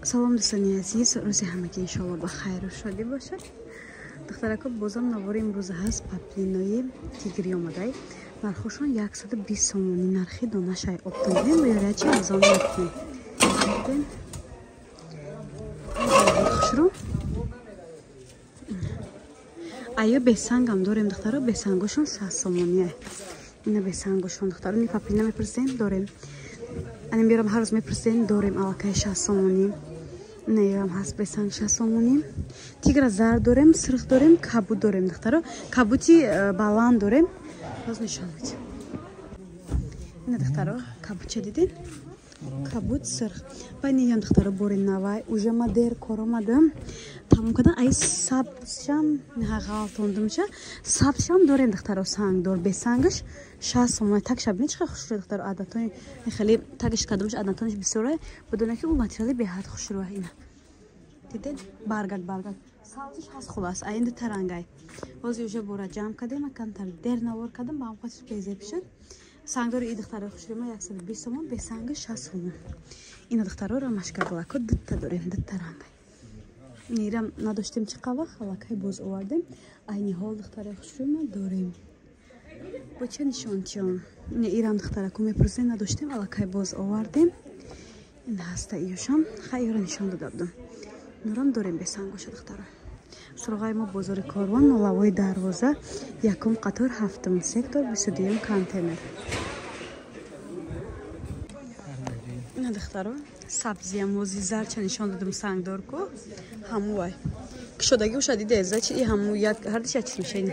سلام دوستان عزیز، روز همگی انشالله بخیر و شادی باشد. دخترک بازم نوار امروز هست پاپلینای تیگری آمده. نرخشون 120 سومونی نرخی دانشای اپتومبیل و یارچی ازان میکنیم. آیا بسنگ هم داریم دخترها، بسنگشون 60 سومونیه. اینا بسنگشون دخترها نی پاپلینا میپرسین داریم. الان بیارم هر روز میپرسین داریم الکی 60 سومونی. نیام هست بسنگ 60 سومونی. تیگر زرد داریم، سرخ داریم، کبود داریم دخترها. کبودی بالند داریم. باز نشان میدیم. اینا دخترها کبود چه دیدین؟ کبود سرخ. و نیام دخترها بورین نوای. اوجا ما دیر کارآمدم. تمام کردن ای سبزشم نه غلطوندم چه سبزشم داریم دخترها سنگ دار بسنگش 60 سومونی تک شب نیچ خوش رو دخترها عادتان خیلی تگش کدومش عادتانش بسیاره بدونه که اون ماتریالی به حد خوش رو اینا دیدین برگرد سبزش هست خلاص اینده ترنگای باز یوجا بورا جمع کردیم مکان تر در نوار کردم با هم خاطر پیزه بشد سنگ دار ای دخترها خوش رو ما 120 سومون بسنگش 60 سومون اینا دخترها رو مشکل گلاکو دت داریم دت ترنگای نیرم نداشتیم چه قوا خلاکای باز آوردیم اینی حال دختره خوشروم داریم با چه نشانتیان ایران دختره که میپرسیم نداشتیم خلاکای باز آوردیم این هسته ایوشم خیلی نشان دادم نورم داریم بسنگوش دختره سراغای ما بازار کاروان مولوی دروازه یکم قطار هفتم سکتور 22 کانتینر اینا دختره سبزی موزی زر چه نشان دادم سنگ دار کو همو وای که شدگی و شدیده ازه چی همو یک هر دیش چیز میشه این